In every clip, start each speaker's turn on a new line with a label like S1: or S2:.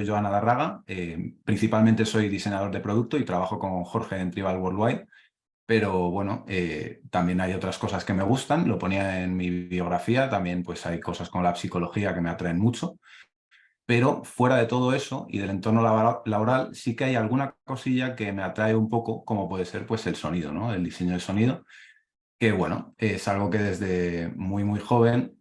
S1: Joan Adarraga, principalmente soy diseñador de producto y trabajo con Jorge en Tribal Worldwide, pero bueno, también hay otras cosas que me gustan, lo ponía en mi biografía, también pues hay cosas como la psicología que me atraen mucho, pero fuera de todo eso y del entorno laboral sí que hay alguna cosilla que me atrae un poco, como puede ser pues el sonido, ¿no? El diseño de sonido, que bueno, es algo que desde muy, muy joven,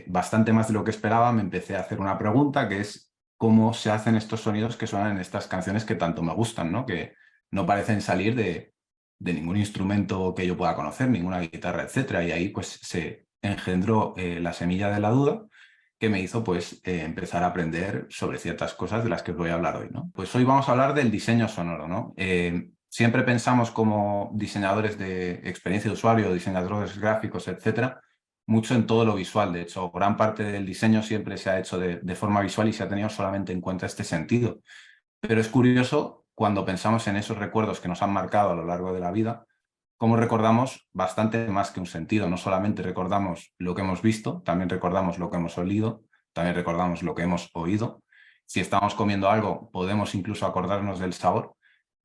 S1: bastante más de lo que esperaba, me empecé a hacer una pregunta que es cómo se hacen estos sonidos que suenan en estas canciones que tanto me gustan, ¿no? Que no parecen salir de ningún instrumento que yo pueda conocer, ninguna guitarra, etcétera. Y ahí pues se engendró la semilla de la duda que me hizo pues empezar a aprender sobre ciertas cosas de las que os voy a hablar hoy, ¿no? Pues hoy vamos a hablar del diseño sonoro, ¿no? Siempre pensamos como diseñadores de experiencia de usuario, diseñadores gráficos, etcétera, mucho en todo lo visual. De hecho, gran parte del diseño siempre se ha hecho de forma visual y se ha tenido solamente en cuenta este sentido. Pero es curioso cuando pensamos en esos recuerdos que nos han marcado a lo largo de la vida, cómo recordamos bastante más que un sentido. No solamente recordamos lo que hemos visto, también recordamos lo que hemos olido, también recordamos lo que hemos oído. Si estamos comiendo algo, podemos incluso acordarnos del sabor.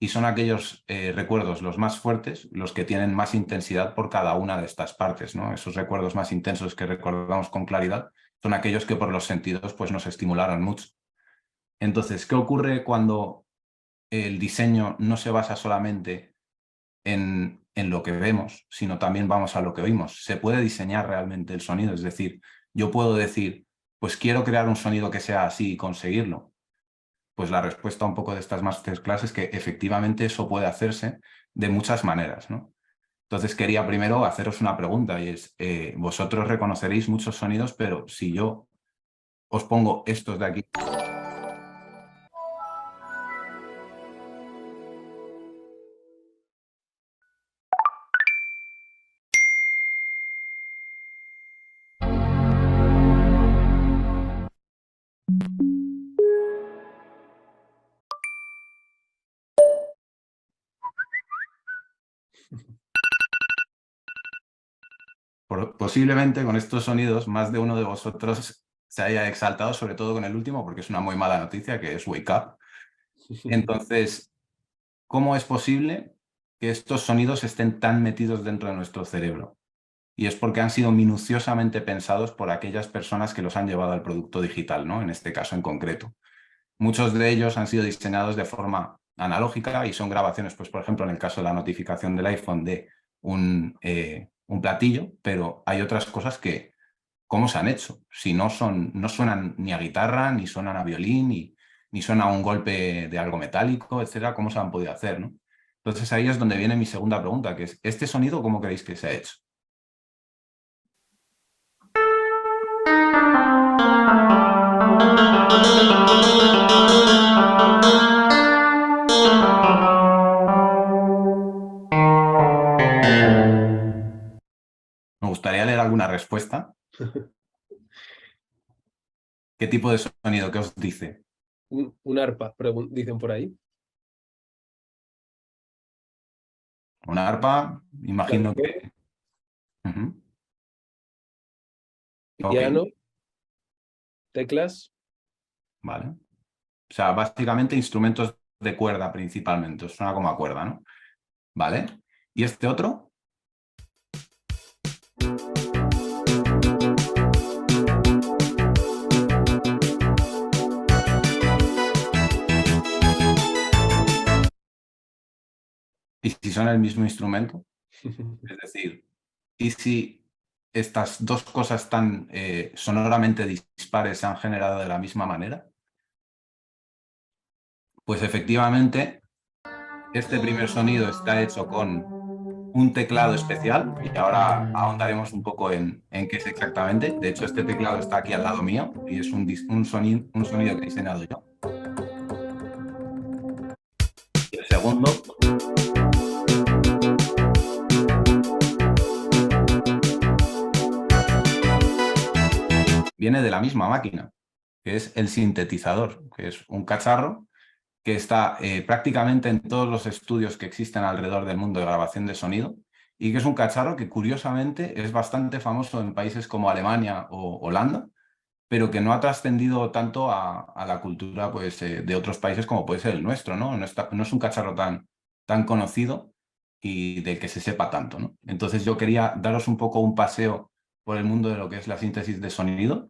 S1: Y son aquellos recuerdos los más fuertes, los que tienen más intensidad por cada una de estas partes, ¿no? Esos recuerdos más intensos que recordamos con claridad son aquellos que por los sentidos pues, nos estimularon mucho. Entonces, ¿qué ocurre cuando el diseño no se basa solamente en lo que vemos, sino también vamos a lo que oímos? ¿Se puede diseñar realmente el sonido? Es decir, yo puedo decir, pues quiero crear un sonido que sea así y conseguirlo. Pues la respuesta un poco de estas masterclass es que efectivamente eso puede hacerse de muchas maneras, ¿no? Entonces quería primero haceros una pregunta y es, vosotros reconoceréis muchos sonidos, pero si yo os pongo estos de aquí, posiblemente con estos sonidos más de uno de vosotros se haya exaltado, sobre todo con el último, porque es una muy mala noticia, que es Wake Up. Entonces, ¿cómo es posible que estos sonidos estén tan metidos dentro de nuestro cerebro? Y es porque han sido minuciosamente pensados por aquellas personas que los han llevado al producto digital, ¿no? En este caso en concreto. Muchos de ellos han sido diseñados de forma analógica y son grabaciones, pues por ejemplo, en el caso de la notificación del iPhone de un platillo, pero hay otras cosas que, ¿cómo se han hecho? Si no suenan ni a guitarra, ni suenan a violín, ni suena a un golpe de algo metálico, etcétera, ¿cómo se han podido hacer, ¿no? Entonces ahí es donde viene mi segunda pregunta, que es, ¿este sonido cómo creéis que se ha hecho? Me gustaría leer alguna respuesta. ¿Qué tipo de sonido? ¿Qué os dice?
S2: Un arpa, dicen por ahí.
S1: Una arpa, imagino
S2: Flamenco,
S1: que... Ujú. Ok,
S2: piano, teclas.
S1: vale. O sea, básicamente instrumentos de cuerda principalmente. Os suena como a cuerda, ¿no? Vale. ¿Y este otro? ¿Y si son el mismo instrumento? Es decir, ¿y si estas dos cosas tan sonoramente dispares se han generado de la misma manera? Pues efectivamente, este primer sonido está hecho con un teclado especial y ahora ahondaremos un poco en qué es exactamente. De hecho, este teclado está aquí al lado mío y es un sonido que he diseñado yo. Y el segundo viene de la misma máquina, que es el sintetizador, que es un cacharro que está prácticamente en todos los estudios que existen alrededor del mundo de grabación de sonido y que es un cacharro que curiosamente es bastante famoso en países como Alemania o Holanda, pero que no ha trascendido tanto a la cultura pues, de otros países como puede ser el nuestro, ¿no? No es un cacharro tan conocido y del que se sepa tanto, ¿no? Entonces yo quería daros un poco un paseo por el mundo de lo que es la síntesis de sonido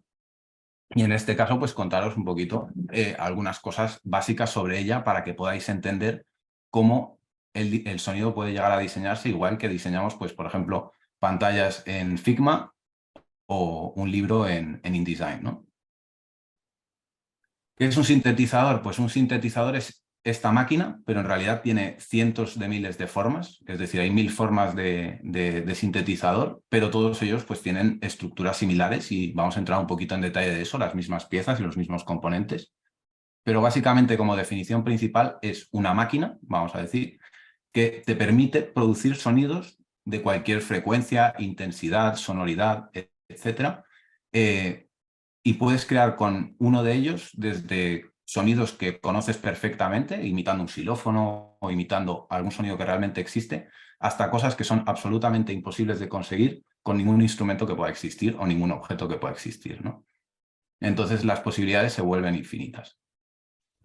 S1: y en este caso pues contaros un poquito algunas cosas básicas sobre ella para que podáis entender cómo el sonido puede llegar a diseñarse igual que diseñamos, pues por ejemplo, pantallas en Figma o un libro en InDesign, ¿no? ¿Qué es un sintetizador? Pues un sintetizador es esta máquina, pero en realidad tiene cientos de miles de formas, es decir, hay 1000 formas de sintetizador, pero todos ellos pues tienen estructuras similares y vamos a entrar un poquito en detalle de eso, las mismas piezas y los mismos componentes. Pero básicamente como definición principal es una máquina, vamos a decir, que te permite producir sonidos de cualquier frecuencia, intensidad, sonoridad, etcétera, y puedes crear con uno de ellos desde sonidos que conoces perfectamente, imitando un xilófono o imitando algún sonido que realmente existe, hasta cosas que son absolutamente imposibles de conseguir con ningún instrumento que pueda existir o ningún objeto que pueda existir, ¿no? Entonces las posibilidades se vuelven infinitas.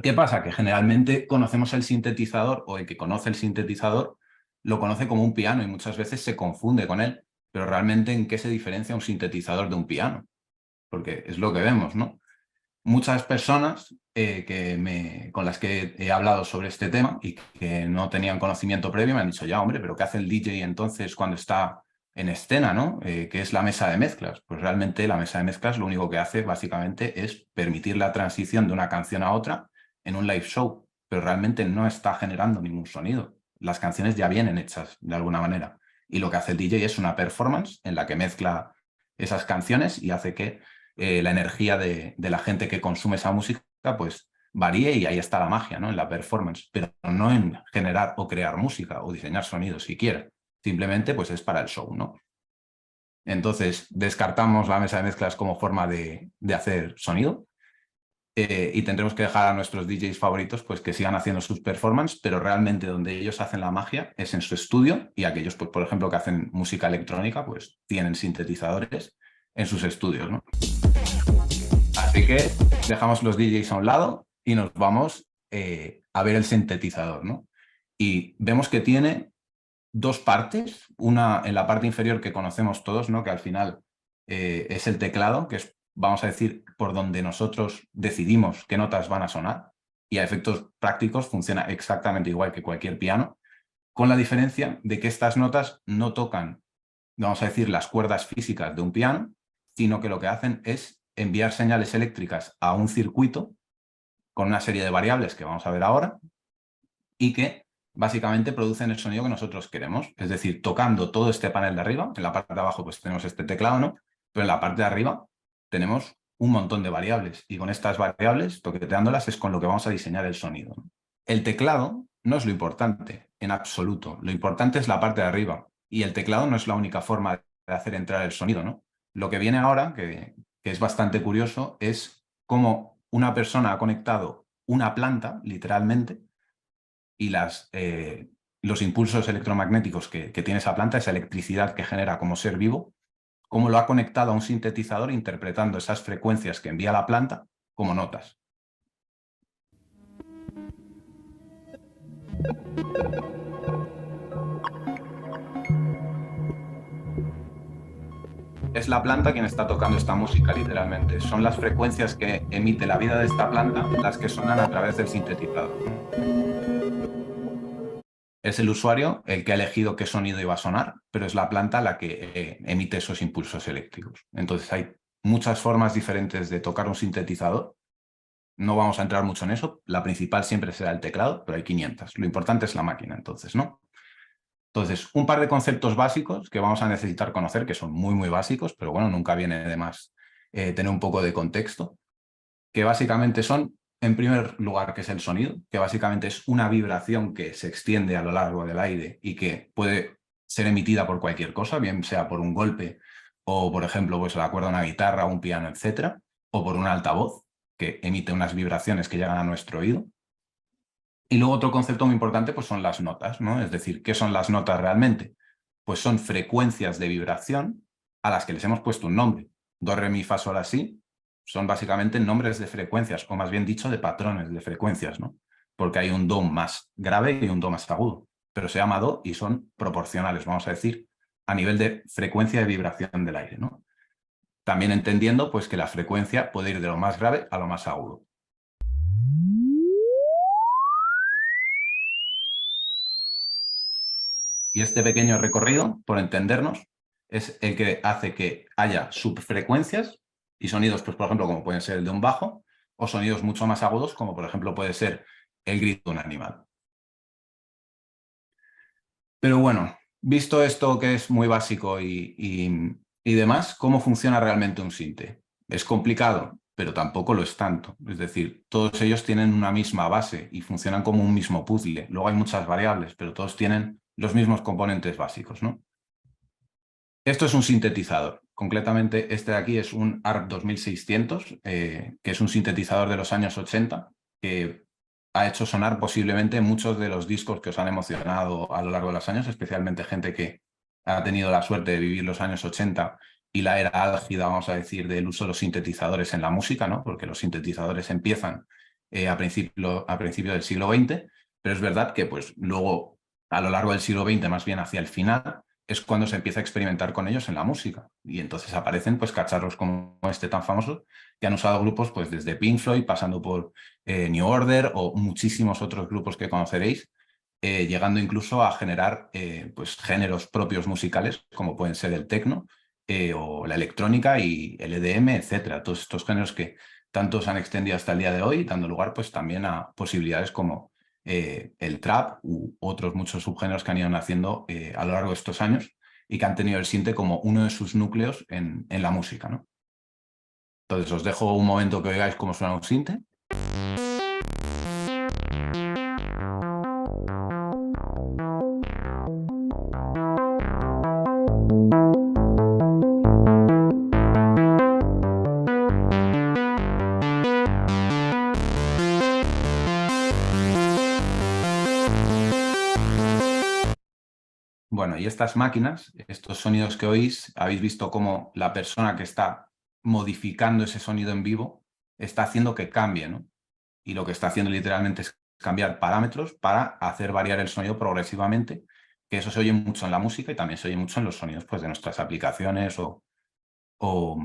S1: ¿Qué pasa? Que generalmente conocemos el sintetizador o el que conoce el sintetizador lo conoce como un piano y muchas veces se confunde con él, pero realmente ¿en qué se diferencia un sintetizador de un piano? Porque es lo que vemos, ¿no? Muchas personas con las que he hablado sobre este tema y que no tenían conocimiento previo me han dicho, ya, hombre, pero ¿qué hace el DJ entonces cuando está en escena, ¿no? ¿Qué es la mesa de mezclas? Pues realmente la mesa de mezclas lo único que hace básicamente es permitir la transición de una canción a otra en un live show, pero realmente no está generando ningún sonido. Las canciones ya vienen hechas de alguna manera y lo que hace el DJ es una performance en la que mezcla esas canciones y hace que la energía de la gente que consume esa música pues varíe y ahí está la magia, ¿no? En la performance, pero no en generar o crear música o diseñar sonidos siquiera. Simplemente pues es para el show, ¿no? Entonces descartamos la mesa de mezclas como forma de hacer sonido y tendremos que dejar a nuestros DJs favoritos pues que sigan haciendo sus performances, pero realmente donde ellos hacen la magia es en su estudio y aquellos, pues, por ejemplo, que hacen música electrónica, pues tienen sintetizadores en sus estudios, ¿no? Así que dejamos los DJs a un lado y nos vamos a ver el sintetizador, ¿no? Y vemos que tiene dos partes, una en la parte inferior que conocemos todos, ¿no? Que al final es el teclado, que es, vamos a decir, por donde nosotros decidimos qué notas van a sonar, y a efectos prácticos funciona exactamente igual que cualquier piano, con la diferencia de que estas notas no tocan, vamos a decir, las cuerdas físicas de un piano, sino que lo que hacen es enviar señales eléctricas a un circuito con una serie de variables que vamos a ver ahora y que básicamente producen el sonido que nosotros queremos. Es decir, tocando todo este panel de arriba, en la parte de abajo pues tenemos este teclado, ¿no? Pero en la parte de arriba tenemos un montón de variables y con estas variables, toqueteándolas, es con lo que vamos a diseñar el sonido, ¿no? El teclado no es lo importante en absoluto. Lo importante es la parte de arriba y el teclado no es la única forma de hacer entrar el sonido, ¿no? Lo que viene ahora, que es bastante curioso, es cómo una persona ha conectado una planta, literalmente, y los impulsos electromagnéticos que tiene esa planta, esa electricidad que genera como ser vivo, cómo lo ha conectado a un sintetizador interpretando esas frecuencias que envía la planta como notas. Es la planta quien está tocando esta música, literalmente. Son las frecuencias que emite la vida de esta planta las que suenan a través del sintetizador. Es el usuario el que ha elegido qué sonido iba a sonar, pero es la planta la que emite esos impulsos eléctricos. Entonces hay muchas formas diferentes de tocar un sintetizador. No vamos a entrar mucho en eso. La principal siempre será el teclado, pero hay 500. Lo importante es la máquina, entonces, ¿no? Entonces, un par de conceptos básicos que vamos a necesitar conocer, que son muy, muy básicos, pero bueno, nunca viene de más tener un poco de contexto, que básicamente son, en primer lugar, que es el sonido, que básicamente es una vibración que se extiende a lo largo del aire y que puede ser emitida por cualquier cosa, bien sea por un golpe o, por ejemplo, pues la cuerda de una guitarra, un piano, etcétera, o por un altavoz que emite unas vibraciones que llegan a nuestro oído. Y luego otro concepto muy importante pues son las notas, ¿no? Es decir, ¿qué son las notas realmente? Pues son frecuencias de vibración a las que les hemos puesto un nombre. Do, re, mi, fa, sol, la, si. son básicamente nombres de frecuencias, o más bien dicho, de patrones de frecuencias, ¿no? Porque hay un do más grave y un do más agudo, pero se llama do y son proporcionales, vamos a decir, a nivel de frecuencia de vibración del aire, ¿no? También entendiendo pues, que la frecuencia puede ir de lo más grave a lo más agudo. Y este pequeño recorrido, por entendernos, es el que hace que haya subfrecuencias y sonidos, pues, por ejemplo, como pueden ser el de un bajo, o sonidos mucho más agudos, como por ejemplo puede ser el grito de un animal. Pero bueno, visto esto que es muy básico y demás, ¿cómo funciona realmente un sinte? Es complicado, pero tampoco lo es tanto. Es decir, todos ellos tienen una misma base y funcionan como un mismo puzzle. Luego hay muchas variables, pero todos tienen los mismos componentes básicos, ¿no? Esto es un sintetizador. Concretamente, este de aquí es un ARP 2600, que es un sintetizador de los años 80, que ha hecho sonar posiblemente muchos de los discos que os han emocionado a lo largo de los años, especialmente gente que ha tenido la suerte de vivir los años 80 y la era álgida, vamos a decir, del uso de los sintetizadores en la música, ¿no? Porque los sintetizadores empiezan a principio del siglo XX, pero es verdad que pues, luego, a lo largo del siglo XX, más bien hacia el final, es cuando se empieza a experimentar con ellos en la música. Y entonces aparecen pues cacharros como este tan famoso que han usado grupos pues desde Pink Floyd, pasando por New Order o muchísimos otros grupos que conoceréis, llegando incluso a generar pues géneros propios musicales como pueden ser el techno o la electrónica y el EDM, etcétera. Todos estos géneros que tanto se han extendido hasta el día de hoy, dando lugar pues también a posibilidades como el trap u otros muchos subgéneros que han ido naciendo a lo largo de estos años y que han tenido el sinte como uno de sus núcleos en la música, ¿no? Entonces os dejo un momento que oigáis cómo suena un sinte. Bueno, y estas máquinas, estos sonidos que oís, habéis visto cómo la persona que está modificando ese sonido en vivo está haciendo que cambie, ¿no? Y lo que está haciendo literalmente es cambiar parámetros para hacer variar el sonido progresivamente, que eso se oye mucho en la música y también se oye mucho en los sonidos pues, de nuestras aplicaciones o, o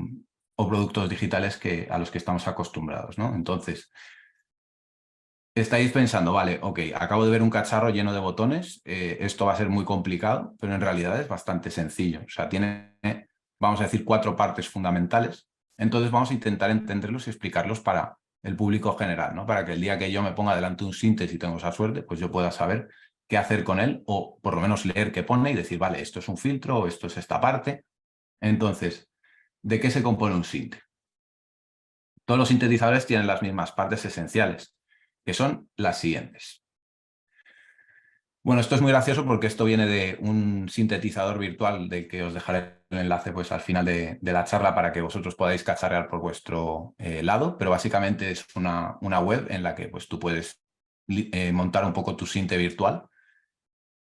S1: productos digitales a los que estamos acostumbrados, ¿no? Entonces, estáis pensando, vale, ok, acabo de ver un cacharro lleno de botones, esto va a ser muy complicado, pero en realidad es bastante sencillo. O sea, tiene, vamos a decir, 4 partes fundamentales. Entonces vamos a intentar entenderlos y explicarlos para el público general, ¿no? Para que el día que yo me ponga delante de un síntesis y tengo esa suerte, pues yo pueda saber qué hacer con él o por lo menos leer qué pone y decir, vale, esto es un filtro o esto es esta parte. Entonces, ¿de qué se compone un sinte? Todos los sintetizadores tienen las mismas partes esenciales, que son las siguientes. Bueno, esto es muy gracioso porque esto viene de un sintetizador virtual de que os dejaré el enlace pues, al final de la charla para que vosotros podáis cacharrear por vuestro lado, pero básicamente es una web en la que pues, tú puedes montar un poco tu sinte virtual.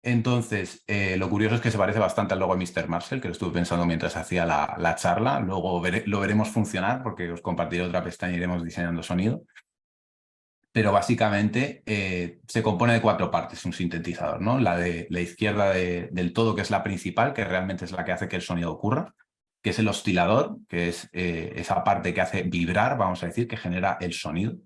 S1: Entonces, lo curioso es que se parece bastante al logo de Mr. Marshall, que lo estuve pensando mientras hacía la charla. Luego lo veremos funcionar porque os compartiré otra pestaña y iremos diseñando sonido. Pero básicamente se compone de 4 partes un sintetizador, ¿no? La de la izquierda del todo, que es la principal, que realmente es la que hace que el sonido ocurra, que es el oscilador, que es esa parte que hace vibrar, vamos a decir, que genera el sonido.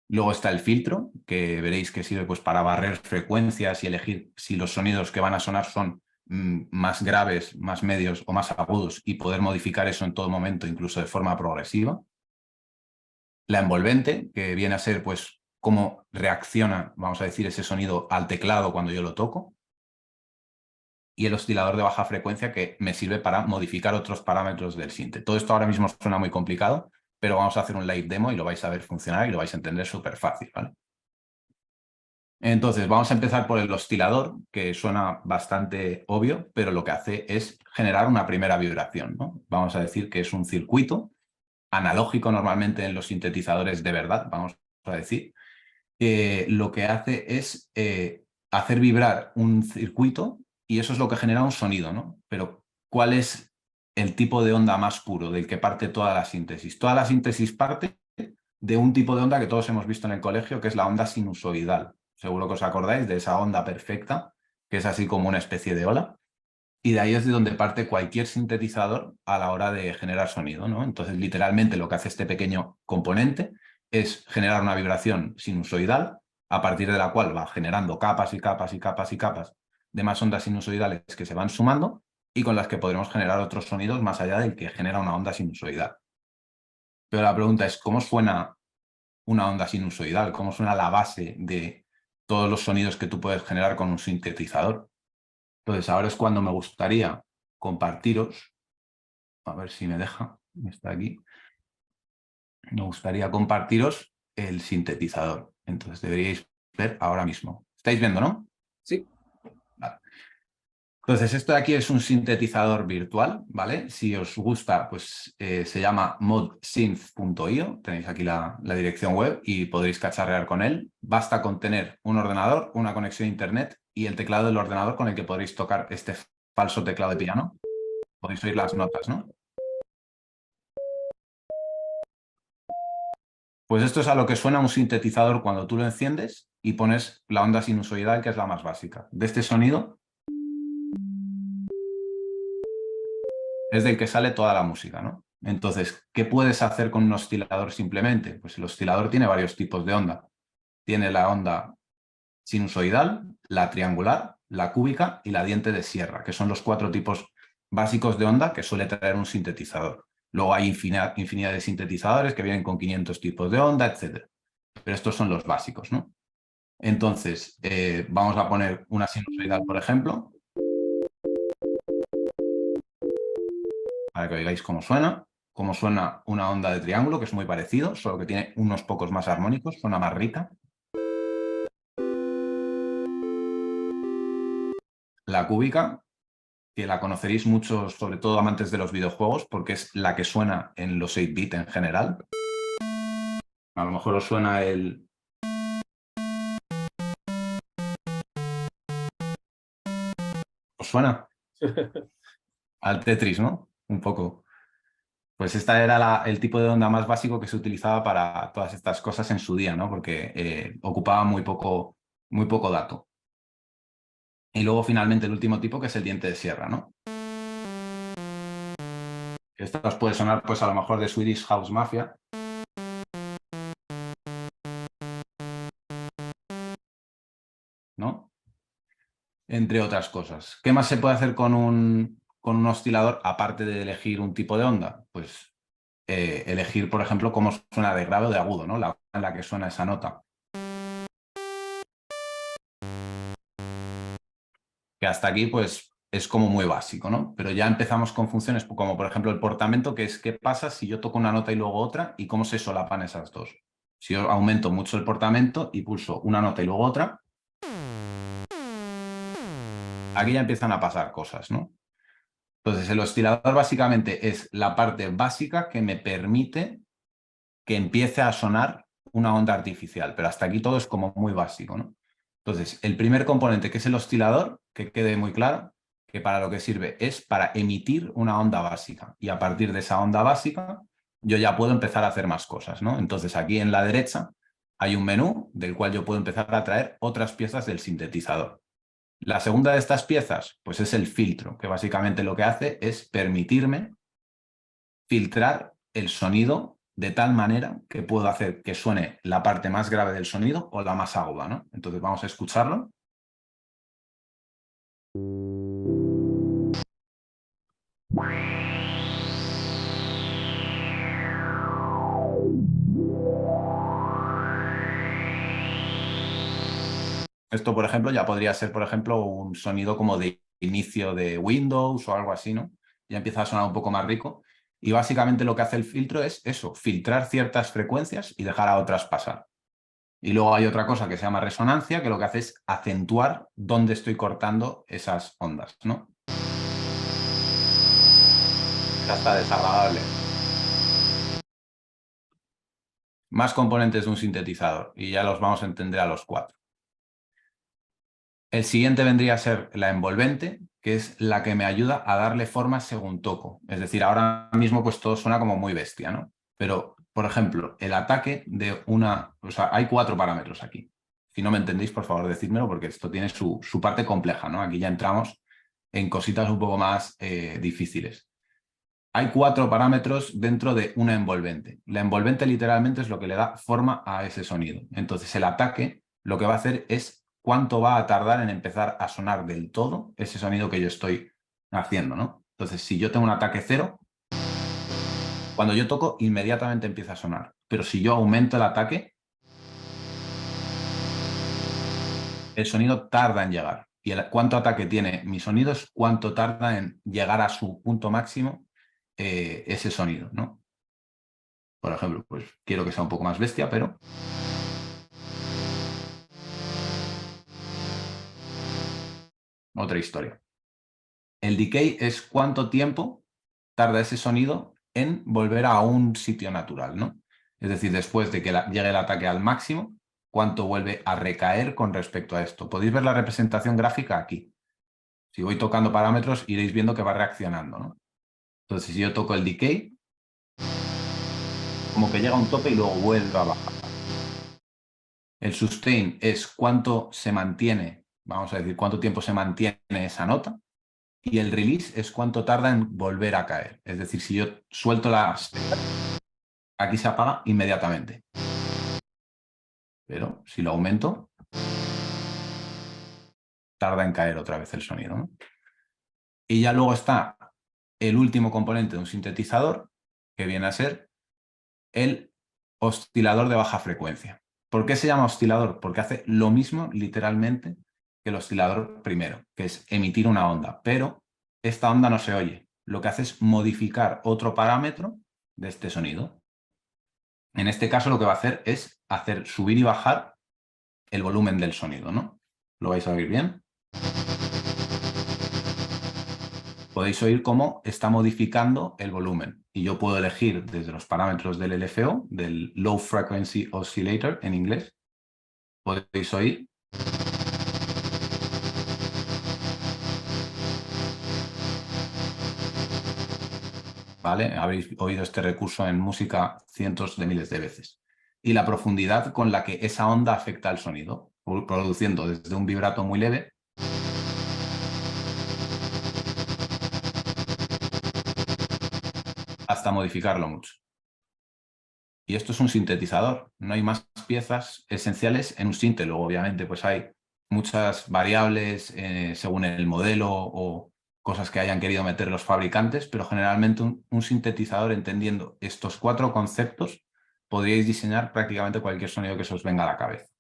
S1: Luego está el filtro, que veréis que sirve pues, para barrer frecuencias y elegir si los sonidos que van a sonar son más graves, más medios o más agudos y poder modificar eso en todo momento, incluso de forma progresiva. La envolvente, que viene a ser pues cómo reacciona, vamos a decir, ese sonido al teclado cuando yo lo toco. Y el oscilador de baja frecuencia que me sirve para modificar otros parámetros del sinte. Todo esto ahora mismo suena muy complicado, pero vamos a hacer un live demo y lo vais a ver funcionar y lo vais a entender súper fácil, ¿vale? Entonces, vamos a empezar por el oscilador, que suena bastante obvio, pero lo que hace es generar una primera vibración, ¿no? Vamos a decir que es un circuito analógico normalmente en los sintetizadores de verdad, vamos a decir, lo que hace es hacer vibrar un circuito y eso es lo que genera un sonido, ¿no? Pero ¿cuál es el tipo de onda más puro, del que parte toda la síntesis. Toda la síntesis parte de un tipo de onda que todos hemos visto en el colegio, que es la onda sinusoidal. Seguro que os acordáis de esa onda perfecta, que es así como una especie de ola. Y de ahí es de donde parte cualquier sintetizador a la hora de generar sonido, ¿no? Entonces, literalmente lo que hace este pequeño componente es generar una vibración sinusoidal, a partir de la cual va generando capas y capas y capas y capas de más ondas sinusoidales que se van sumando y con las que podremos generar otros sonidos más allá del que genera una onda sinusoidal. Pero la pregunta es, ¿cómo suena una onda sinusoidal? ¿Cómo suena la base de todos los sonidos que tú puedes generar con un sintetizador? Entonces, ahora es cuando me gustaría compartiros, a ver si me deja, está aquí, me gustaría compartiros el sintetizador. Entonces, deberíais ver ahora mismo. ¿Estáis viendo, no?
S2: Sí.
S1: Vale. Entonces, esto de aquí es un sintetizador virtual, ¿vale? Si os gusta, pues se llama modsynth.io, tenéis aquí la dirección web y podréis cacharrear con él. Basta con tener un ordenador, una conexión a internet y el teclado del ordenador con el que podréis tocar este falso teclado de piano. Podéis oír las notas, ¿no? Pues esto es a lo que suena un sintetizador cuando tú lo enciendes y pones la onda sinusoidal, que es la más básica. De este sonido es del que sale toda la música, ¿no? Entonces, ¿qué puedes hacer con un oscilador simplemente? Pues el oscilador tiene varios tipos de onda. Tiene la onda sinusoidal, la triangular, la cúbica y la diente de sierra, que son los 4 tipos básicos de onda que suele traer un sintetizador. Luego hay infinidad de sintetizadores que vienen con 500 tipos de onda, etc. Pero estos son los básicos, ¿no? Entonces, vamos a poner una sinusoidal, por ejemplo, para que oigáis cómo suena una onda de triángulo, que es muy parecido, solo que tiene unos pocos más armónicos, suena más rica. La cúbica, que la conoceréis muchos, sobre todo amantes de los videojuegos, porque es la que suena en los 8-bit en general. A lo mejor os suena ¿Os suena? Al Tetris, ¿no? Un poco. Pues esta era el tipo de onda más básico que se utilizaba para todas estas cosas en su día, ¿no? Porque ocupaba muy poco dato. Y luego finalmente el último tipo, que es el diente de sierra, ¿no? Esto os puede sonar pues a lo mejor de Swedish House Mafia, ¿no? Entre otras cosas. ¿Qué más se puede hacer con un oscilador aparte de elegir un tipo de onda? Pues elegir, por ejemplo, cómo suena de grave o de agudo, ¿no? La hora en la que suena esa nota. Que hasta aquí, pues, es como muy básico, ¿no? Pero ya empezamos con funciones como, por ejemplo, el portamento, que es qué pasa si yo toco una nota y luego otra y cómo se solapan esas dos. Si yo aumento mucho el portamento y pulso una nota y luego otra, aquí ya empiezan a pasar cosas, ¿no? Entonces, el oscilador básicamente es la parte básica que me permite que empiece a sonar una onda artificial, pero hasta aquí todo es como muy básico, ¿no? Entonces, el primer componente, que es el oscilador, que quede muy claro, que para lo que sirve es para emitir una onda básica. Y a partir de esa onda básica, yo ya puedo empezar a hacer más cosas, ¿no? Entonces, aquí en la derecha hay un menú del cual yo puedo empezar a traer otras piezas del sintetizador. La segunda de estas piezas, pues es el filtro, que básicamente lo que hace es permitirme filtrar el sonido de tal manera que puedo hacer que suene la parte más grave del sonido o la más aguda, ¿no? Entonces vamos a escucharlo. Esto, por ejemplo, ya podría ser, por ejemplo, un sonido como de inicio de Windows o algo así, ¿no? Ya empieza a sonar un poco más rico. Y básicamente lo que hace el filtro es eso, filtrar ciertas frecuencias y dejar a otras pasar. Y luego hay otra cosa que se llama resonancia, que lo que hace es acentuar dónde estoy cortando esas ondas, ¿no? Ya está desagradable. Más componentes de un sintetizador y ya los vamos a entender a los 4. El siguiente vendría a ser la envolvente, que es la que me ayuda a darle forma según toco. Es decir, ahora mismo pues todo suena como muy bestia, ¿no? Pero, por ejemplo, el ataque de una... O sea, hay 4 parámetros aquí. Si no me entendéis, por favor, decídmelo, porque esto tiene su parte compleja, ¿no? Aquí ya entramos en cositas un poco más difíciles. Hay 4 parámetros dentro de una envolvente. La envolvente literalmente es lo que le da forma a ese sonido. Entonces, el ataque lo que va a hacer es cuánto va a tardar en empezar a sonar del todo ese sonido que yo estoy haciendo, ¿no? Entonces, si yo tengo un ataque 0, cuando yo toco, inmediatamente empieza a sonar. Pero si yo aumento el ataque, el sonido tarda en llegar. Y cuánto ataque tiene mi sonido es cuánto tarda en llegar a su punto máximo ese sonido, ¿no? Por ejemplo, pues quiero que sea un poco más bestia, pero... Otra historia. El decay es cuánto tiempo tarda ese sonido en volver a un sitio natural, ¿no? Es decir, después de que llegue el ataque al máximo, cuánto vuelve a recaer con respecto a esto. Podéis ver la representación gráfica aquí. Si voy tocando parámetros, iréis viendo que va reaccionando, ¿no? Entonces, si yo toco el decay, como que llega a un tope y luego vuelve a bajar. El sustain es cuánto se mantiene, vamos a decir, cuánto tiempo se mantiene esa nota. Y el release es cuánto tarda en volver a caer. Es decir, si yo suelto aquí se apaga inmediatamente. Pero si lo aumento, tarda en caer otra vez el sonido, ¿no? Y ya luego está el último componente de un sintetizador, que viene a ser el oscilador de baja frecuencia. ¿Por qué se llama oscilador? Porque hace lo mismo literalmente que el oscilador primero, que es emitir una onda, pero esta onda no se oye. Lo que hace es modificar otro parámetro de este sonido. En este caso lo que va a hacer es hacer subir y bajar el volumen del sonido, ¿no? ¿Lo vais a oír bien? Podéis oír cómo está modificando el volumen. Y yo puedo elegir desde los parámetros del LFO, del Low Frequency Oscillator en inglés, podéis oír ¿vale? Habréis oído este recurso en música cientos de miles de veces. Y la profundidad con la que esa onda afecta al sonido, produciendo desde un vibrato muy leve hasta modificarlo mucho. Y esto es un sintetizador, no hay más piezas esenciales en un sinte. Luego, obviamente, pues hay muchas variables según el modelo o cosas que hayan querido meter los fabricantes, pero generalmente un sintetizador, entendiendo estos 4 conceptos, podríais diseñar prácticamente cualquier sonido que se os venga a la cabeza.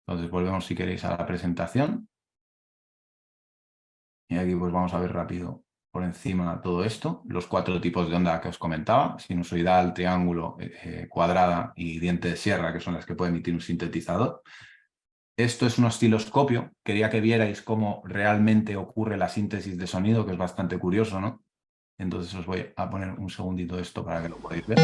S1: Entonces volvemos, si queréis, a la presentación. Y aquí pues vamos a ver rápido por encima todo esto, los 4 tipos de onda que os comentaba, sinusoidal, triángulo, cuadrada y diente de sierra, que son las que puede emitir un sintetizador. Esto es un osciloscopio, quería que vierais cómo realmente ocurre la síntesis de sonido, que es bastante curioso, ¿no? Entonces os voy a poner un segundito esto para que lo podáis ver.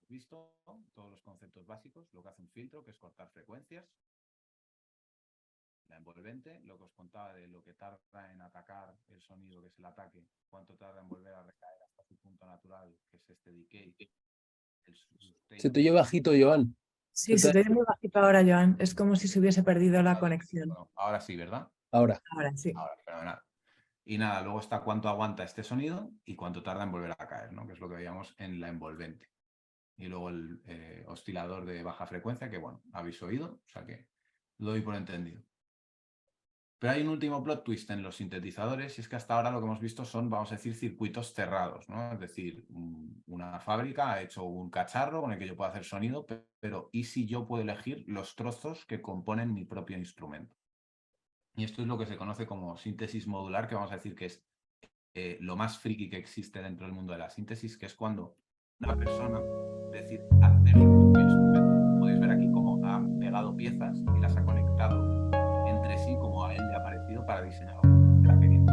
S1: Visto todos los conceptos básicos, lo que hace un filtro, que es cortar frecuencias, la envolvente, lo que os contaba de lo que tarda en atacar el sonido, que es el ataque, cuánto tarda en volver a recaer hasta su punto natural, que es este decay, el sustain.
S2: Se te oye bajito, Joan.
S3: Sí, se te oye muy bajito ahora, Joan. Es como si se hubiese perdido la conexión.
S1: Bueno, ahora sí, ¿verdad?
S2: Ahora.
S3: Ahora sí.
S1: Ahora, fenomenal. Y nada, luego está cuánto aguanta este sonido y cuánto tarda en volver a caer, ¿no? Que es lo que veíamos en la envolvente. Y luego el oscilador de baja frecuencia, que bueno, habéis oído, o sea que lo doy por entendido. Pero hay un último plot twist en los sintetizadores y es que hasta ahora lo que hemos visto son, vamos a decir, circuitos cerrados, ¿no? Es decir, una fábrica ha hecho un cacharro con el que yo puedo hacer sonido, pero ¿y si yo puedo elegir los trozos que componen mi propio instrumento? Y esto es lo que se conoce como síntesis modular, que vamos a decir que es lo más friki que existe dentro del mundo de la síntesis, que es cuando una persona decide hacer su propio instrumento. Podéis ver aquí cómo ha pegado pegado piezas y las ha conectado entre sí como a él le ha parecido para diseñar la pequeña.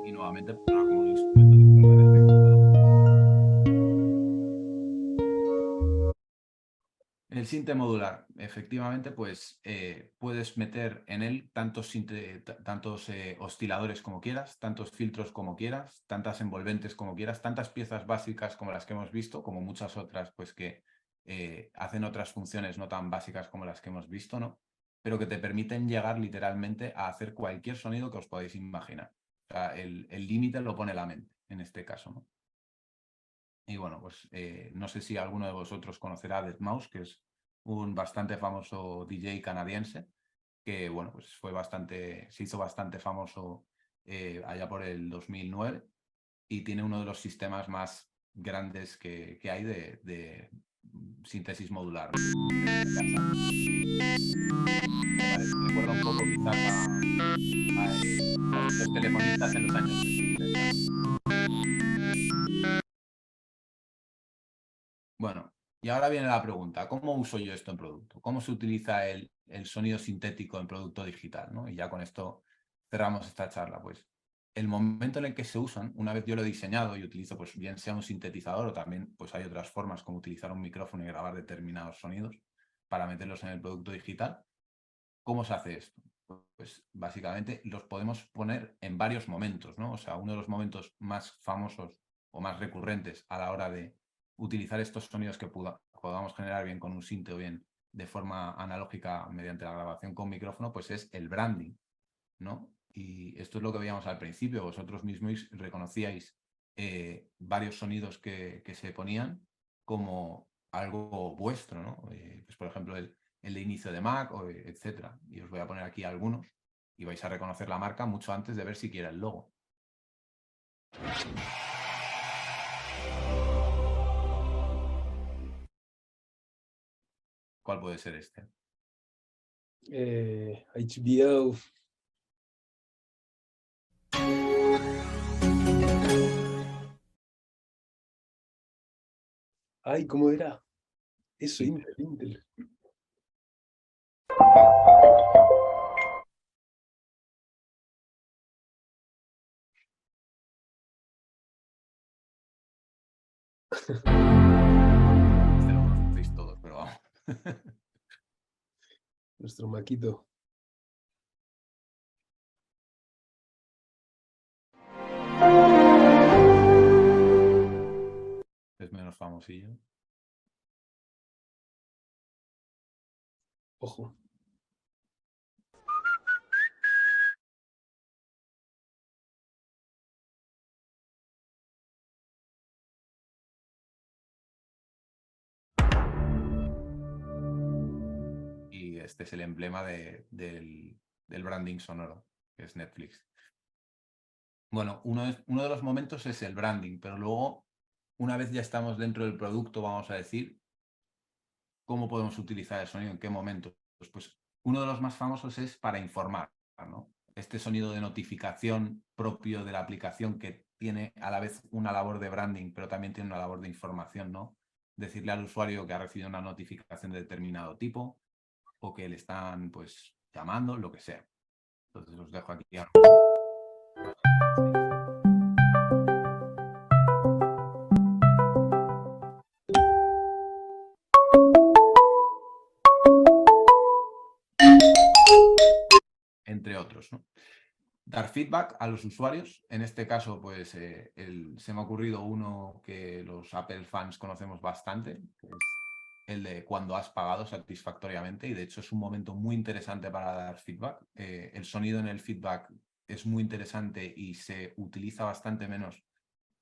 S1: Y nuevamente como un instrumento de cuerda en efecto, ¿no? El sinte modular, efectivamente, pues puedes meter en él tantos osciladores como quieras, tantos filtros como quieras, tantas envolventes como quieras, tantas piezas básicas como las que hemos visto, como muchas otras pues que hacen otras funciones no tan básicas como las que hemos visto, ¿no? Pero que te permiten llegar literalmente a hacer cualquier sonido que os podáis imaginar. O sea, el límite lo pone la mente, en este caso, ¿no? Y bueno, pues no sé si alguno de vosotros conocerá a deadmau5, que es un bastante famoso DJ canadiense, que bueno, pues se hizo bastante famoso allá por el 2009 y tiene uno de los sistemas más grandes que hay de síntesis modular. Me recuerda un poco quizás a los telefonistas en los años 70. Bueno, y ahora viene la pregunta, ¿cómo uso yo esto en producto? ¿Cómo se utiliza el sonido sintético en producto digital, ¿no? Y ya con esto cerramos esta charla. Pues el momento en el que se usan, una vez yo lo he diseñado y utilizo, pues bien sea un sintetizador o también pues hay otras formas como utilizar un micrófono y grabar determinados sonidos para meterlos en el producto digital, ¿cómo se hace esto? Pues básicamente los podemos poner en varios momentos, ¿no? O sea, uno de los momentos más famosos o más recurrentes a la hora de utilizar estos sonidos que podamos generar bien con un sinte o bien de forma analógica mediante la grabación con micrófono, pues es el branding, ¿no? Y esto es lo que veíamos al principio, vosotros mismos reconocíais varios sonidos que se ponían como algo vuestro, ¿no? Pues por ejemplo el de inicio de Mac, etcétera. Y os voy a poner aquí algunos y vais a reconocer la marca mucho antes de ver siquiera el logo. ¿Cuál puede ser este?
S2: HBO. Ay, ¿cómo era? Eso, Intel.
S1: Este lo conocéis todos, pero vamos.
S2: Nuestro Maquito.
S1: Es menos famosillo.
S2: Ojo.
S1: Y este es el emblema del branding sonoro, que es Netflix. Bueno, uno de los momentos es el branding, pero luego, una vez ya estamos dentro del producto, vamos a decir, ¿cómo podemos utilizar el sonido? ¿En qué momento? Pues uno de los más famosos es para informar, ¿no? Este sonido de notificación propio de la aplicación que tiene a la vez una labor de branding, pero también tiene una labor de información, ¿no? Decirle al usuario que ha recibido una notificación de determinado tipo o que le están, pues, llamando, lo que sea. Entonces os dejo aquí. Entre otros, ¿no? Dar feedback a los usuarios. En este caso, pues se me ha ocurrido uno que los Apple fans conocemos bastante, que es el de cuando has pagado satisfactoriamente, y de hecho es un momento muy interesante para dar feedback. El sonido en el feedback es muy interesante y se utiliza bastante menos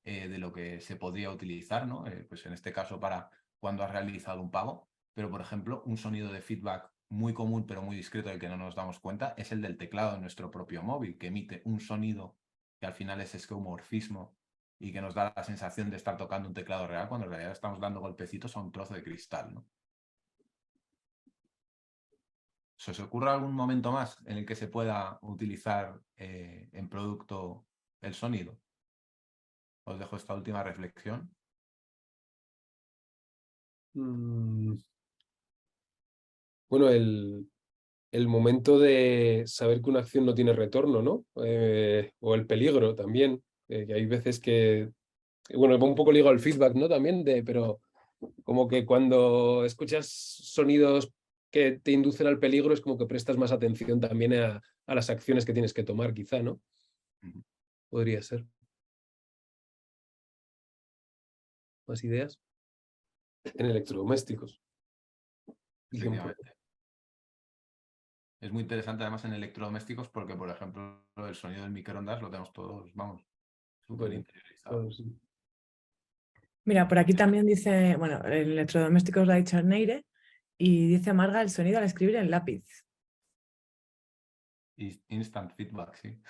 S1: de lo que se podría utilizar, ¿no? Pues en este caso para cuando has realizado un pago, pero por ejemplo un sonido de feedback muy común pero muy discreto del que no nos damos cuenta es el del teclado de nuestro propio móvil, que emite un sonido que al final es esquemorfismo y que nos da la sensación de estar tocando un teclado real cuando en realidad estamos dando golpecitos a un trozo de cristal, ¿no? ¿Se os ocurre algún momento más en el que se pueda utilizar en producto el sonido? Os dejo esta última reflexión.
S2: Bueno, el momento de saber que una acción no tiene retorno, ¿no? O el peligro también, que hay veces que, bueno, va un poco ligado al feedback, ¿no? También, pero como que cuando escuchas sonidos que te inducen al peligro es como que prestas más atención también a las acciones que tienes que tomar, quizá, ¿no?
S1: Ujú.
S2: Podría ser. ¿Más ideas? En electrodomésticos. Ejemplo.
S1: Efectivamente. Es muy interesante además en electrodomésticos porque, por ejemplo, el sonido del microondas lo tenemos todos, vamos, súper
S2: Bueno,
S1: interiorizado.
S2: sí.
S3: Mira, por aquí también dice, bueno, el electrodomésticos lo ha dicho Neire, y dice Marga el sonido al escribir en lápiz.
S1: Y instant feedback, sí.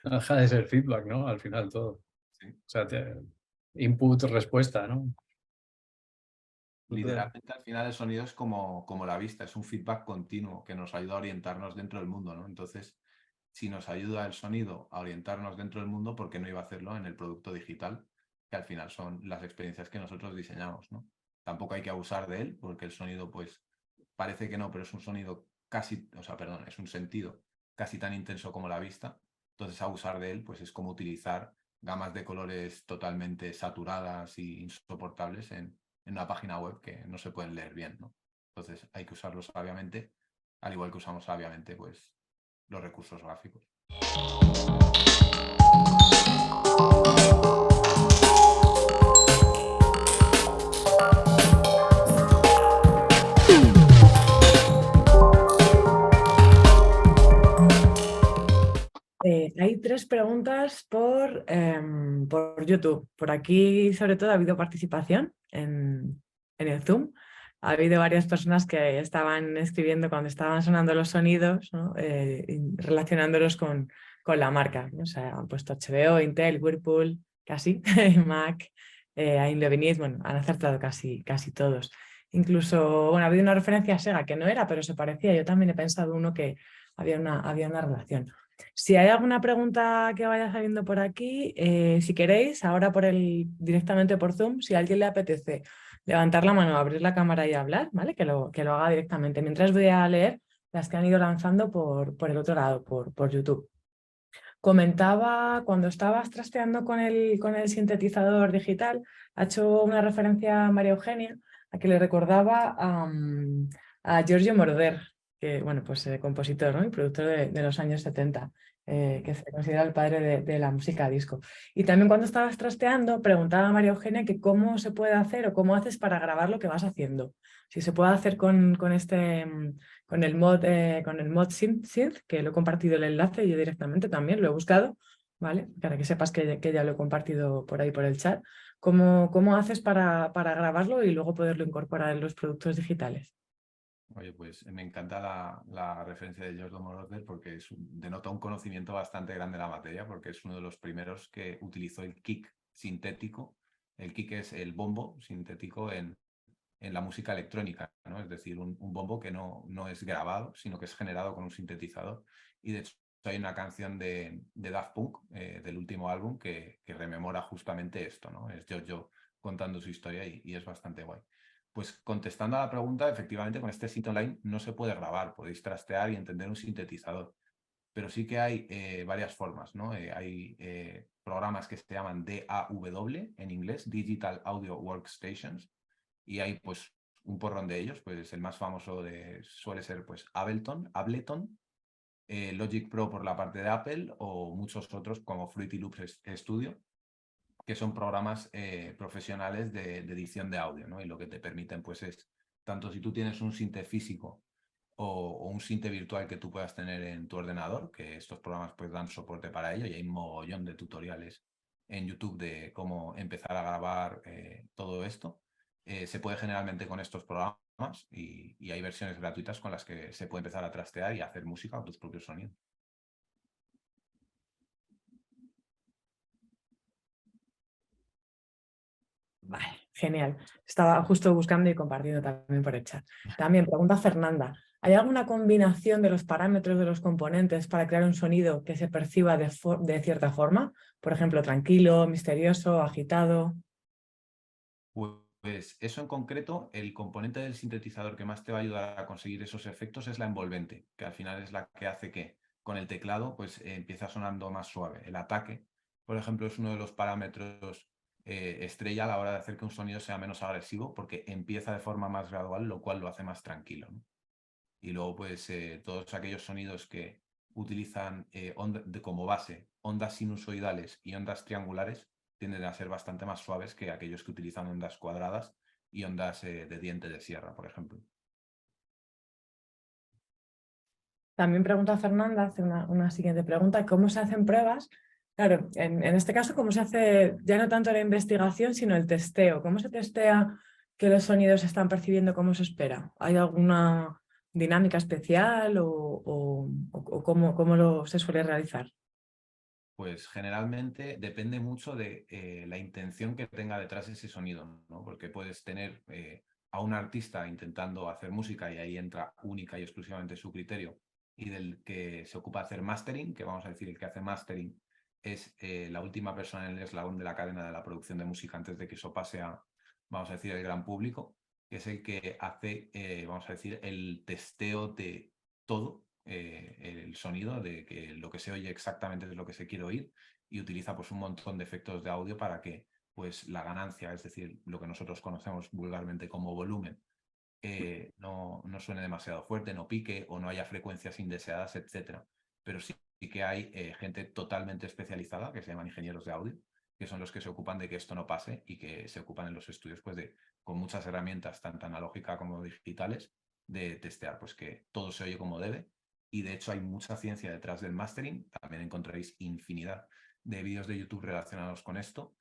S4: No deja de ser feedback, ¿no? Al final todo.
S1: Sí.
S4: O sea, input, respuesta, ¿no?
S1: Literalmente al final el sonido es como la vista, es un feedback continuo que nos ayuda a orientarnos dentro del mundo, ¿no? Entonces, si nos ayuda el sonido a orientarnos dentro del mundo, ¿por qué no iba a hacerlo en el producto digital? Que al final son las experiencias que nosotros diseñamos, ¿no? Tampoco hay que abusar de él, porque el sonido, pues, parece que no, pero es un sonido casi, o sea, perdón, es un sentido casi tan intenso como la vista. Entonces, abusar de él, pues es como utilizar gamas de colores totalmente saturadas e insoportables en una página web que no se pueden leer bien, ¿no? Entonces hay que usarlos sabiamente, al igual que usamos sabiamente pues, los recursos gráficos.
S3: Hay 3 preguntas por YouTube. Por aquí, sobre todo, ha habido participación en el Zoom. Ha habido varias personas que estaban escribiendo cuando estaban sonando los sonidos, ¿no? Relacionándolos con la marca, ¿no? O sea, han puesto HBO, Intel, Whirlpool, casi, Mac, Inlevinit, bueno, han acertado casi todos. Incluso, bueno, ha habido una referencia a Sega que no era, pero se parecía. Yo también he pensado uno que había una relación. Si hay alguna pregunta que vaya saliendo por aquí, si queréis, ahora directamente por Zoom, si a alguien le apetece levantar la mano, abrir la cámara y hablar, ¿vale? Que lo haga directamente. Mientras voy a leer las que han ido lanzando por el otro lado, por YouTube. Comentaba, cuando estabas trasteando con el sintetizador digital, ha hecho una referencia a María Eugenia, a que le recordaba a Giorgio Moroder, que, bueno, pues compositor, ¿no? Y productor de los años 70, que se considera el padre de la música disco. Y también cuando estabas trasteando, preguntaba a María Eugenia que cómo se puede hacer o cómo haces para grabar lo que vas haciendo. Si se puede hacer con el mod Synth, que lo he compartido el enlace yo directamente también, lo he buscado, ¿vale? Para que sepas que ya lo he compartido por ahí por el chat. ¿Cómo haces para grabarlo y luego poderlo incorporar en los productos digitales?
S1: Oye, pues me encanta la referencia de Giorgio Moroder porque denota un conocimiento bastante grande de la materia, porque es uno de los primeros que utilizó el kick sintético. El kick es el bombo sintético en la música electrónica, ¿no? Es decir, un bombo que no es grabado, sino que es generado con un sintetizador. Y de hecho hay una canción de Daft Punk, del último álbum, que rememora justamente esto, ¿no? Es Giorgio contando su historia y es bastante guay. Pues contestando a la pregunta, efectivamente con este synth online no se puede grabar, podéis trastear y entender un sintetizador. Pero sí que hay varias formas, ¿no? Hay programas que se llaman DAW en inglés, Digital Audio Workstations, y hay pues un porrón de ellos, pues el más famoso suele ser pues Ableton, Logic Pro por la parte de Apple o muchos otros como Fruity Loops Studio, que son programas profesionales de edición de audio, ¿no? Y lo que te permiten pues es, tanto si tú tienes un sinte físico o un sinte virtual que tú puedas tener en tu ordenador, que estos programas pues dan soporte para ello y hay un mogollón de tutoriales en YouTube de cómo empezar a grabar todo esto. Se puede generalmente con estos programas y hay versiones gratuitas con las que se puede empezar a trastear y hacer música con tus propios sonidos.
S3: Vale, genial. Estaba justo buscando y compartiendo también por el chat. También pregunta Fernanda, ¿hay alguna combinación de los parámetros de los componentes para crear un sonido que se perciba de cierta forma? Por ejemplo, tranquilo, misterioso, agitado.
S1: Pues eso en concreto, el componente del sintetizador que más te va a ayudar a conseguir esos efectos es la envolvente, que al final es la que hace que con el teclado pues empieza sonando más suave. El ataque, por ejemplo, es uno de los parámetros estrella a la hora de hacer que un sonido sea menos agresivo, porque empieza de forma más gradual, lo cual lo hace más tranquilo, ¿no? Y luego pues todos aquellos sonidos que utilizan como base ondas sinusoidales y ondas triangulares tienden a ser bastante más suaves que aquellos que utilizan ondas cuadradas y ondas de diente de sierra, por ejemplo.
S3: También pregunta Fernanda, hace una siguiente pregunta, ¿cómo se hacen pruebas? Claro, en este caso, ¿cómo se hace ya no tanto la investigación, sino el testeo? ¿Cómo se testea que los sonidos se están percibiendo como se espera? ¿Hay alguna dinámica especial o cómo se suele realizar?
S1: Pues generalmente depende mucho de la intención que tenga detrás ese sonido, ¿no? Porque puedes tener a un artista intentando hacer música y ahí entra única y exclusivamente su criterio, y del que se ocupa de hacer mastering, que vamos a decir el que hace mastering es la última persona en el eslabón de la cadena de la producción de música antes de que eso pase a, vamos a decir, el gran público, que es el que hace, vamos a decir, el testeo de todo el sonido, de que lo que se oye exactamente es lo que se quiere oír, y utiliza pues un montón de efectos de audio para que pues la ganancia, es decir, lo que nosotros conocemos vulgarmente como volumen, no suene demasiado fuerte, no pique o no haya frecuencias indeseadas, etc. Pero sí que hay gente totalmente especializada que se llaman ingenieros de audio, que son los que se ocupan de que esto no pase y que se ocupan en los estudios pues con muchas herramientas, tanto analógicas como digitales, de testear pues que todo se oye como debe. Y de hecho hay mucha ciencia detrás del mastering. También encontraréis infinidad de vídeos de YouTube relacionados con esto,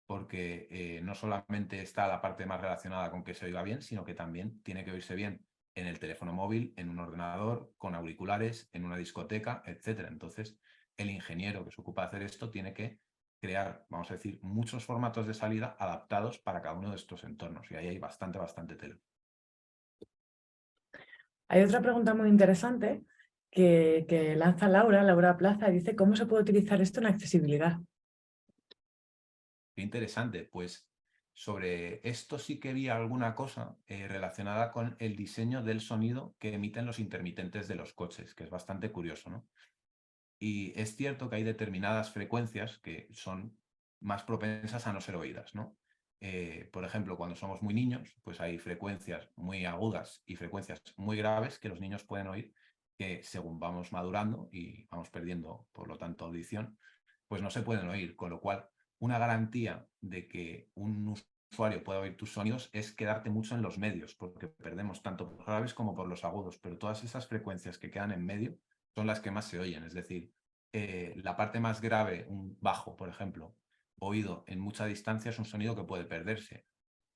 S1: porque no solamente está la parte más relacionada con que se oiga bien, sino que también tiene que oírse bien en el teléfono móvil, en un ordenador, con auriculares, en una discoteca, etc. Entonces, el ingeniero que se ocupa de hacer esto tiene que crear, vamos a decir, muchos formatos de salida adaptados para cada uno de estos entornos. Y ahí hay bastante tela.
S3: Hay otra pregunta muy interesante que lanza Laura Plaza, y dice, ¿cómo se puede utilizar esto en accesibilidad?
S1: Qué interesante. Pues sobre esto sí que vi alguna cosa relacionada con el diseño del sonido que emiten los intermitentes de los coches, que es bastante curioso, ¿no? Y es cierto que hay determinadas frecuencias que son más propensas a no ser oídas, ¿no? Por ejemplo, cuando somos muy niños, pues hay frecuencias muy agudas y frecuencias muy graves que los niños pueden oír, que según vamos madurando y vamos perdiendo, por lo tanto, audición, pues no se pueden oír. Con lo cual, una garantía de que un usuario pueda oír tus sonidos es quedarte mucho en los medios, porque perdemos tanto por graves como por los agudos, pero todas esas frecuencias que quedan en medio son las que más se oyen. Es decir, la parte más grave, un bajo, por ejemplo, oído en mucha distancia, es un sonido que puede perderse.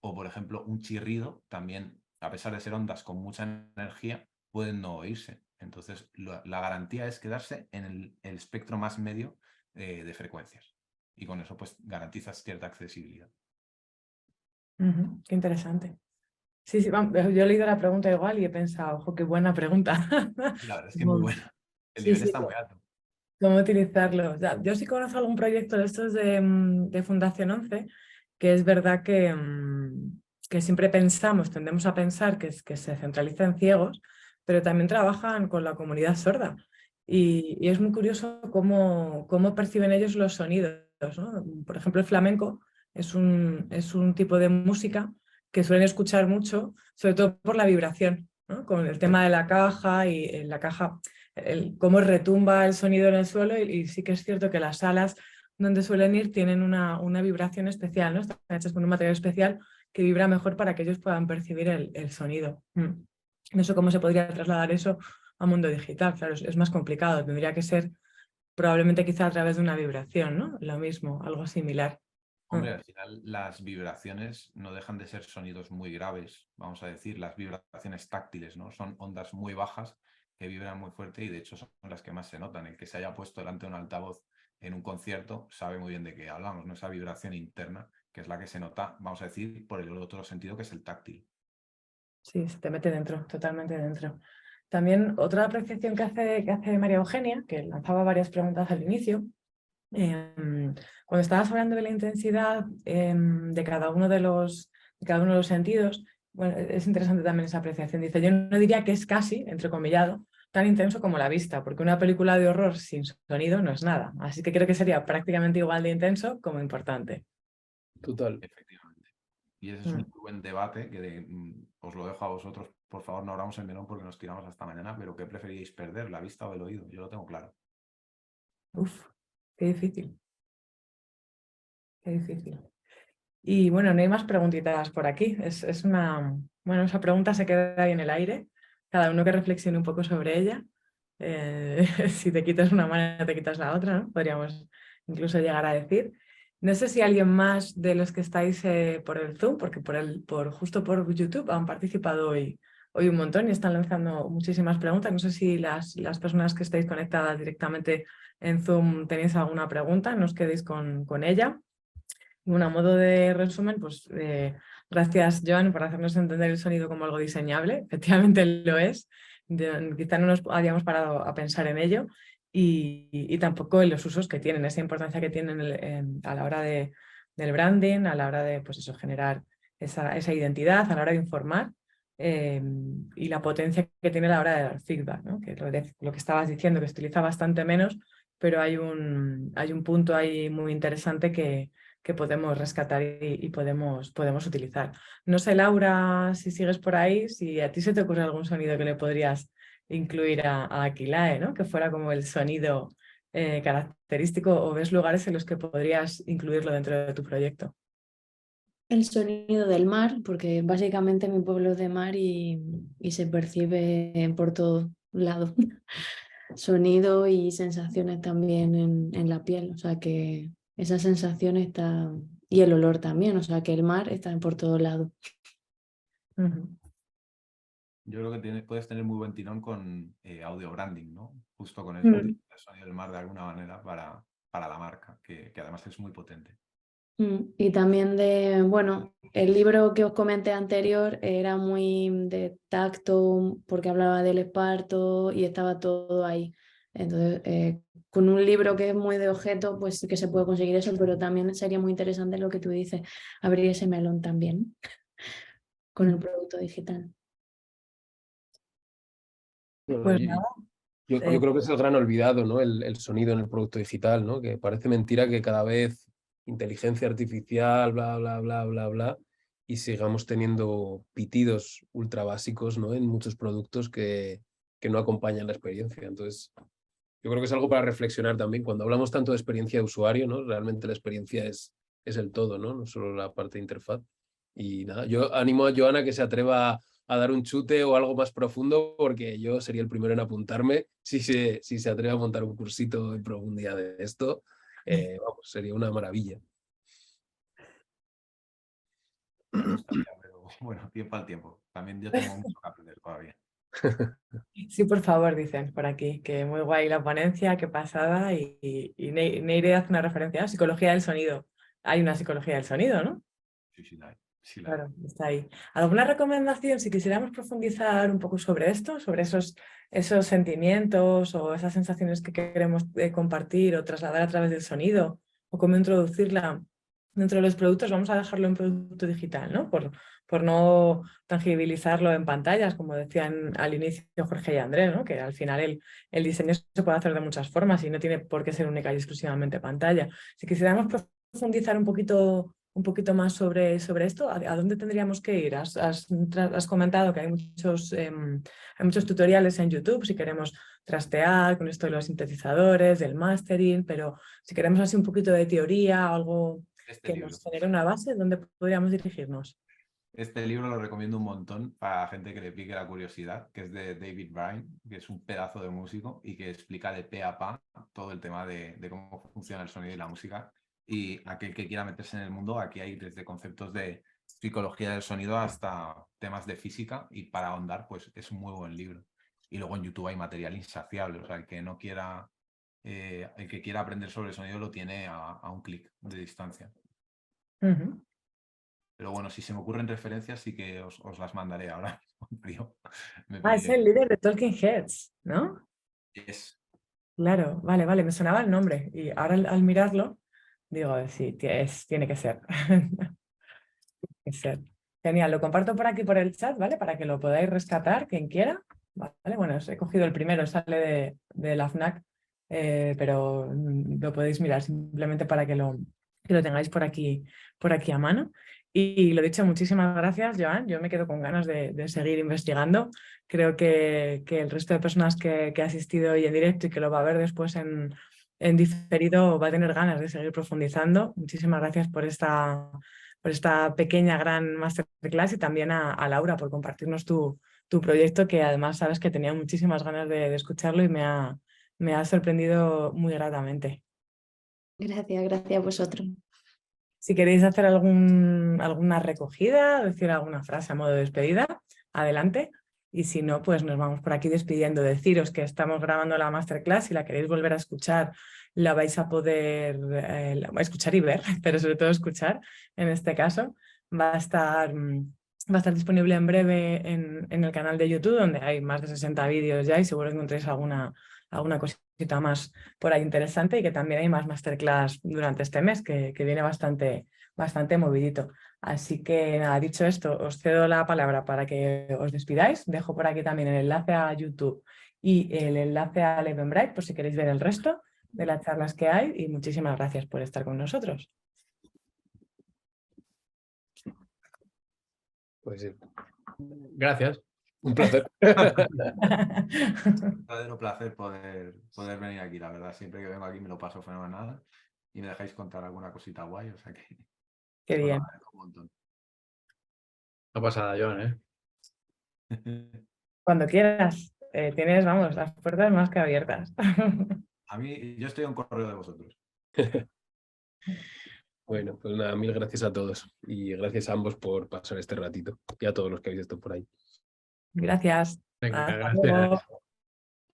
S1: O, por ejemplo, un chirrido también, a pesar de ser ondas con mucha energía, pueden no oírse. Entonces, la garantía es quedarse en el espectro más medio de frecuencias. Y con eso, pues, garantizas cierta accesibilidad.
S3: Qué interesante. Sí, yo he leído la pregunta igual y he pensado, ojo, qué buena pregunta.
S1: La verdad es que muy buena. El nivel está muy alto.
S3: ¿Cómo utilizarlo? Yo sí conozco algún proyecto de estos de Fundación 11, que es verdad que siempre tendemos a pensar que se centraliza en ciegos, pero también trabajan con la comunidad sorda. Y es muy curioso cómo perciben ellos los sonidos, ¿no? Por ejemplo, el flamenco es un tipo de música que suelen escuchar mucho, sobre todo por la vibración, ¿no? Con el tema de la caja y en la caja, cómo retumba el sonido en el suelo, y sí que es cierto que las salas donde suelen ir tienen una vibración especial, ¿no? Están hechas con un material especial que vibra mejor para que ellos puedan percibir el sonido. No sé cómo se podría trasladar eso a mundo digital, claro, es más complicado, tendría que ser probablemente quizá a través de una vibración, ¿no? Lo mismo, algo similar.
S1: Hombre, al final las vibraciones no dejan de ser sonidos muy graves, vamos a decir, las vibraciones táctiles, ¿no? Son ondas muy bajas que vibran muy fuerte y de hecho son las que más se notan. El que se haya puesto delante de un altavoz en un concierto sabe muy bien de qué hablamos, ¿no? Esa vibración interna, que es la que se nota, vamos a decir, por el otro sentido, que es el táctil.
S3: Sí, se te mete dentro, totalmente dentro. También otra apreciación que hace María Eugenia, que lanzaba varias preguntas al inicio, cuando estabas hablando de la intensidad de cada uno de cada uno de los sentidos. Bueno, es interesante también esa apreciación. Dice, yo no diría que es casi, entrecomillado, tan intenso como la vista, porque una película de horror sin sonido no es nada. Así que creo que sería prácticamente igual de intenso como importante.
S2: Total.
S1: Efectivamente. Y ese es un muy buen debate que os lo dejo a vosotros. Por favor, no abramos el melón porque nos tiramos hasta mañana, pero ¿qué preferíais perder, la vista o el oído? Yo lo tengo claro.
S3: Uf, qué difícil. Qué difícil. Y bueno, no hay más preguntitas por aquí. Es una... Bueno, esa pregunta se queda ahí en el aire. Cada uno que reflexione un poco sobre ella. Si te quitas una mano, te quitas la otra, ¿no? Podríamos incluso llegar a decir. No sé si alguien más de los que estáis por el Zoom, porque justo por YouTube han participado hoy un montón y están lanzando muchísimas preguntas. No sé si las personas que estáis conectadas directamente en Zoom tenéis alguna pregunta, no os quedéis con ella. Bueno, a modo de resumen, pues gracias, Joan, por hacernos entender el sonido como algo diseñable. Efectivamente lo es. Quizá no nos habíamos parado a pensar en ello y tampoco en los usos que tienen, esa importancia que tienen a la hora del branding, a la hora de pues eso, generar esa identidad, a la hora de informar y la potencia que tiene a la hora de dar feedback, ¿no? Que lo que estabas diciendo, que se utiliza bastante menos, pero hay un punto ahí muy interesante que podemos rescatar y podemos utilizar. No sé, Laura, si sigues por ahí, si a ti se te ocurre algún sonido que le podrías incluir a Aquilae, ¿no? Que fuera como el sonido característico, o ves lugares en los que podrías incluirlo dentro de tu proyecto.
S5: El sonido del mar, porque básicamente mi pueblo es de mar y se percibe por todos lados. Sonido y sensaciones también en la piel, o sea que esa sensación está, y el olor también, o sea que el mar está por todos lados.
S1: Yo creo que puedes tener muy buen tirón con audio branding, ¿no? Justo con eso, utilizar el sonido del mar de alguna manera para la marca, que además es muy potente.
S5: Y también bueno, el libro que os comenté anterior era muy de tacto porque hablaba del esparto y estaba todo ahí. Entonces, con un libro que es muy de objeto, pues sí que se puede conseguir eso, pero también sería muy interesante lo que tú dices, abrir ese melón también con el producto digital.
S3: Pues nada.
S2: Yo creo que es el gran olvidado, ¿no? El sonido en el producto digital, ¿no? Que parece mentira que cada vez inteligencia artificial, bla, bla, bla, bla, bla, y sigamos teniendo pitidos ultra básicos, ¿no? En muchos productos que no acompañan la experiencia. Entonces, yo creo que es algo para reflexionar también. Cuando hablamos tanto de experiencia de usuario, ¿no? Realmente la experiencia es el todo, ¿no? No solo la parte de interfaz. Y nada, yo animo a Joana que se atreva a dar un chute o algo más profundo, porque yo sería el primero en apuntarme si se atreve a montar un cursito en profundidad de esto. Vamos, sería una maravilla.
S1: Me gustaría, pero bueno, tiempo al tiempo. También yo tengo mucho que aprender todavía.
S3: Sí, por favor, dicen por aquí, que muy guay la ponencia, qué pasada, y Neire hace una referencia a psicología del sonido. Hay una psicología del sonido, ¿no?
S1: Sí, la hay. Sí, la hay.
S3: Claro, está ahí. ¿Alguna recomendación si quisiéramos profundizar un poco sobre esto, sobre esos sentimientos o esas sensaciones que queremos compartir o trasladar a través del sonido, o cómo introducirla dentro de los productos? Vamos a dejarlo en producto digital, ¿no? Por no tangibilizarlo en pantallas, como decían al inicio Jorge y Andrés, ¿no? Que al final el diseño se puede hacer de muchas formas y no tiene por qué ser única y exclusivamente pantalla. Si quisiéramos profundizar un poquito más sobre esto, ¿a dónde tendríamos que ir? Has comentado que hay muchos tutoriales en YouTube si queremos trastear con esto de los sintetizadores, del mastering, pero si queremos así un poquito de teoría, algo que
S1: libro.
S3: nos genere una base, ¿dónde podríamos dirigirnos?
S1: Este libro lo recomiendo un montón para gente que le pique la curiosidad, que es de David Byrne, que es un pedazo de músico y que explica de pe a pa todo el tema de cómo funciona el sonido y la música. Y aquel que quiera meterse en el mundo, aquí hay desde conceptos de psicología del sonido hasta temas de física, y para ahondar, pues es un muy buen libro. Y luego en YouTube hay material insaciable, o sea, el que quiera aprender sobre el sonido lo tiene a un clic de distancia. Pero bueno, si se me ocurren referencias, sí que os las mandaré ahora mismo.
S3: Es el líder de Talking Heads, ¿no?
S1: Es.
S3: Claro, vale, me sonaba el nombre y ahora al mirarlo digo, sí, tiene que ser. Tiene que ser. Genial, lo comparto por aquí por el chat, ¿vale? Para que lo podáis rescatar, quien quiera. ¿Vale? Bueno, os he cogido el primero, sale de la FNAC, pero lo podéis mirar simplemente para que lo tengáis por aquí a mano. Y lo dicho, muchísimas gracias, Joan. Yo me quedo con ganas de seguir investigando. Creo que el resto de personas que ha asistido hoy en directo y que lo va a ver después en diferido va a tener ganas de seguir profundizando. Muchísimas gracias por esta pequeña, gran masterclass, y también a Laura por compartirnos tu proyecto, que además sabes que tenía muchísimas ganas de escucharlo y me ha sorprendido muy gratamente.
S5: Gracias a vosotros.
S3: Si queréis hacer alguna recogida, decir alguna frase a modo de despedida, adelante. Y si no, pues nos vamos por aquí despidiendo. Deciros que estamos grabando la masterclass. Si la queréis volver a escuchar, la vais a poder escuchar y ver, pero sobre todo escuchar. En este caso va a estar disponible en breve en el canal de YouTube, donde hay más de 60 vídeos ya, y seguro que encontréis alguna cosita más por ahí interesante, y que también hay más masterclass durante este mes que viene bastante movidito. Así que nada, dicho esto, os cedo la palabra para que os despidáis. Dejo por aquí también el enlace a YouTube y el enlace al Eventbrite por si queréis ver el resto de las charlas que hay, y muchísimas gracias por estar con nosotros.
S2: Pues sí,
S4: Gracias.
S2: un placer.
S1: Un verdadero placer poder venir aquí, la verdad. Siempre que vengo aquí me lo paso fenomenal y me dejáis contar alguna cosita guay, o sea que
S3: Qué
S1: os lo
S3: bien.
S1: agradezco un montón.
S4: No pasa nada, Joan, ¿eh?
S3: Cuando quieras, tienes, vamos, las puertas más que abiertas.
S1: A mí, yo estoy en correo de vosotros.
S2: Bueno, pues nada, mil gracias a todos y gracias a ambos por pasar este ratito y a todos los que habéis estado por ahí.
S3: Gracias.
S4: Venga,
S3: Hasta
S4: gracias.
S3: luego.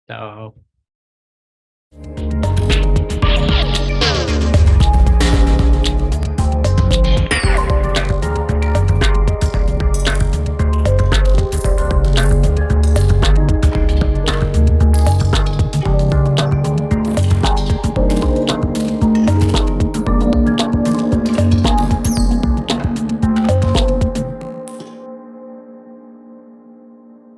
S4: Chao.